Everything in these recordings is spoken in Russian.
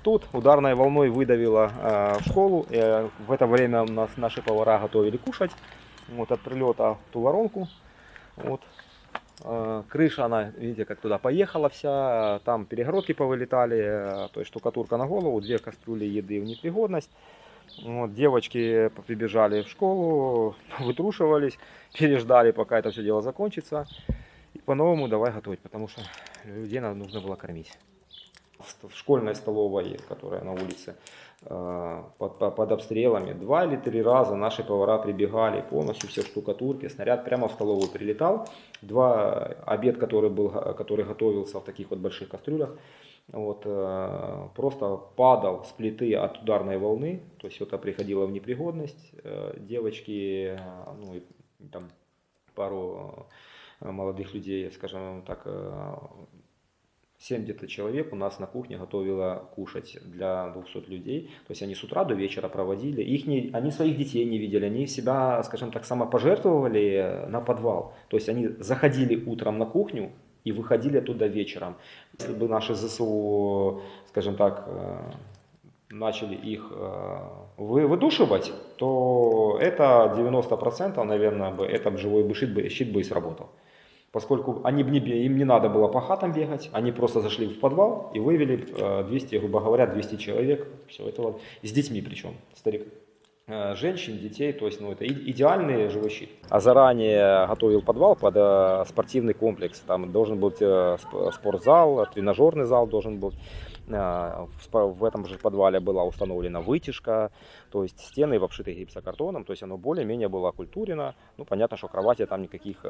Тут ударной волной выдавило в школу. В это время у нас наши повара готовили кушать. Вот от прилета в ту воронку. Вот. Крыша, она, видите, как туда поехала вся. Там перегородки повылетали. То есть штукатурка на голову, 2 кастрюли еды в непригодность. Вот, девочки прибежали в школу, вытрушивались, переждали, пока это все дело закончится. И по-новому давай готовить, потому что людей нужно было кормить. В школьной столовой, которая на улице, под обстрелами 2 или 3 раза наши повара прибегали, полностью все штукатурки, снаряд прямо в столовую прилетал. Обед, который готовился в таких вот больших кастрюлях, вот, просто падал с плиты от ударной волны, то есть это приходило в непригодность. Девочки, ну и там пару молодых людей, скажем так, 7 где-то человек у нас на кухне готовила кушать для 200 людей. То есть они с утра до вечера проводили. Они своих детей не видели, они себя, скажем так, самопожертвовали на подвал. То есть они заходили утром на кухню и выходили оттуда вечером. Если бы наши ЗСУ, скажем так, начали их выдушивать, то это 90%, наверное, этот живой щит бы и сработал. Поскольку им не надо было по хатам бегать, они просто зашли в подвал и вывели 200, грубо говоря, 200 человек, все это с детьми причем, женщин, детей, то есть, ну, это идеальный живой щит. А заранее готовил подвал под спортивный комплекс, там должен быть спортзал, тренажерный зал должен быть. В этом же подвале была установлена вытяжка, то есть стены обшиты гипсокартоном, то есть оно более-менее было окультурено. Ну, понятно, что кровати там никаких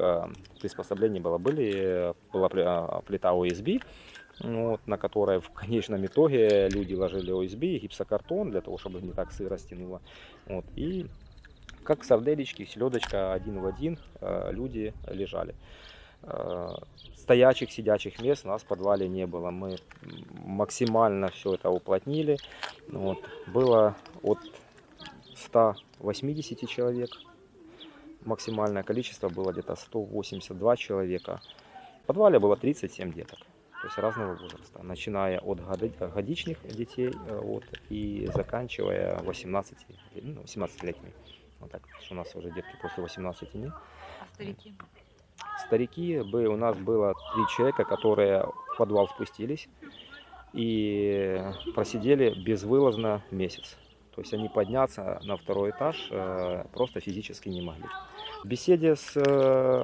приспособлений было. Была плита ОСБ, вот, на которой в конечном итоге люди ложили ОСБ и гипсокартон, для того, чтобы не так сыро стянуло. Вот, и как сарделечки, селедочка один в один люди лежали. Стоячих, сидячих мест у нас в подвале не было. Мы максимально все это уплотнили. Вот. Было от 180 человек. Максимальное количество было где-то 182 человека. В подвале было 37 деток. То есть разного возраста. Начиная от годичных детей вот, и заканчивая 18-летними. Вот так, что у нас уже детки после 18 нет. А старики? Старики, у нас было 3 человека, которые в подвал спустились и просидели безвылазно месяц. То есть они подняться на 2-й этаж просто физически не могли. В беседе с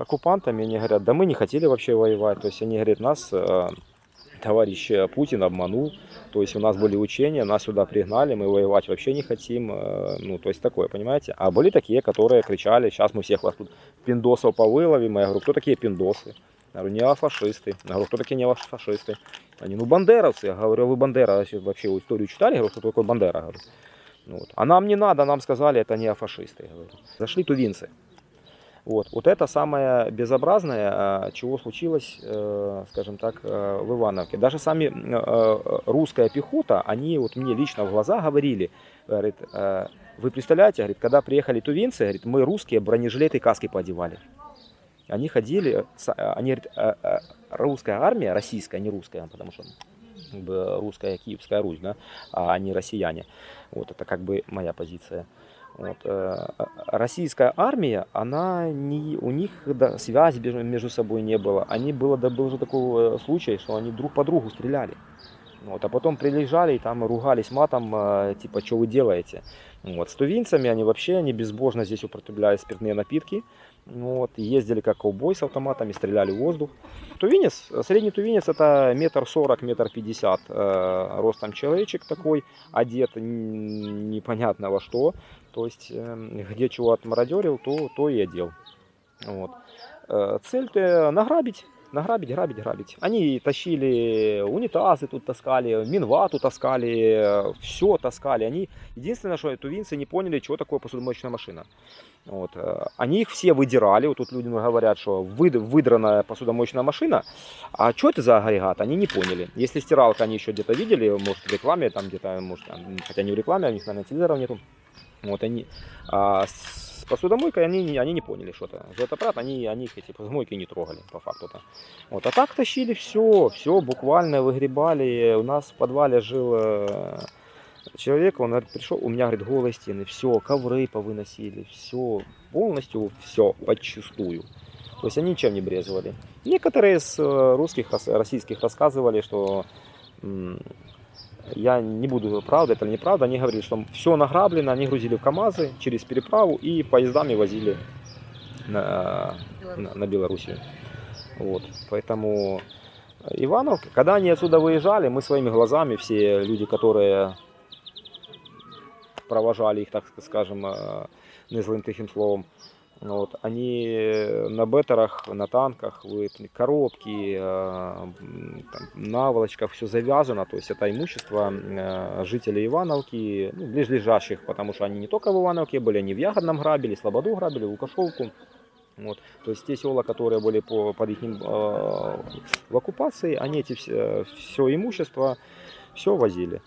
оккупантами они говорят, да мы не хотели вообще воевать. То есть они говорят, нас товарищ Путин обманул. То есть у нас были учения, нас сюда пригнали, мы воевать вообще не хотим. Ну, то есть такое, понимаете? А были такие, которые кричали, сейчас мы всех вас тут пиндосов повыловим. Я говорю, кто такие пиндосы? Я говорю, неофашисты. Я говорю, кто такие неофашисты? Они, ну, бандеровцы. Я говорю, вы Бандера вообще историю читали? Я говорю, что такое Бандера? Говорю. Вот. А нам не надо, нам сказали, это неофашисты. Я говорю. Зашли тувинцы. Вот это самое безобразное, чего случилось, скажем так, в Ивановке. Даже сами русская пехота, они вот мне лично в глаза говорили, говорит, вы представляете, говорит, когда приехали тувинцы, говорит, мы русские бронежилеты и каски поодевали. Они ходили, они говорят, русская армия, российская, не русская, потому что как бы, русская Киевская Русь, да, а не россияне. Вот это как бы моя позиция. Вот, российская армия, у них связи между собой не было. Был же такой случай, что они друг по другу стреляли. Вот, а потом приезжали и там ругались матом, типа, что вы делаете. Вот, с тувинцами они безбожно здесь употребляли спиртные напитки. Вот, ездили как ковбой с автоматами, стреляли в воздух. Средний тувинец это 1,40 м, 1,50 м ростом человечек такой, одет непонятно во что. То есть где чего отмародерил, то и одел. Вот. Цель награбить. Грабить. Они тащили унитазы тут таскали, минвату таскали, все таскали. Единственное, что тувинцы не поняли, что такое посудомоечная машина. Вот. Они их все выдирали. Вот тут люди говорят, что выдранная посудомоечная машина. А что это за агрегат? Они не поняли. Если стиралка они еще где-то видели, может в рекламе, там где-то, может, хотя не в рекламе, у них, наверное, телевизоров нету. Вот они посудомойкой они не поняли что-то. За этот аппарат они их эти посудомойки не трогали, по факту-то. Вот. А так тащили все буквально выгребали. У нас в подвале жил человек, он говорит, пришел, у меня, говорит, голые стены, все, ковры повыносили, все, полностью все, подчистую. То есть они ничем не брезговали. Некоторые из русских, российских рассказывали, что я не буду, правда это или неправда, они говорили, что все награблено, они грузили в КАМАЗы через переправу и поездами возили на Белоруссию. Вот. Поэтому Ивановка, когда они отсюда выезжали, мы своими глазами, все люди, которые провожали их, так скажем, незлым тихим словом, вот, они на беттерах, на танках, коробки, там, наволочках, все завязано, то есть это имущество жителей Ивановки, ну, ближайших, потому что они не только в Ивановке были, они в Ягодном грабили, Слободу грабили, Лукашовку. Вот. То есть те села, которые были под их в оккупации, они эти все имущество все возили.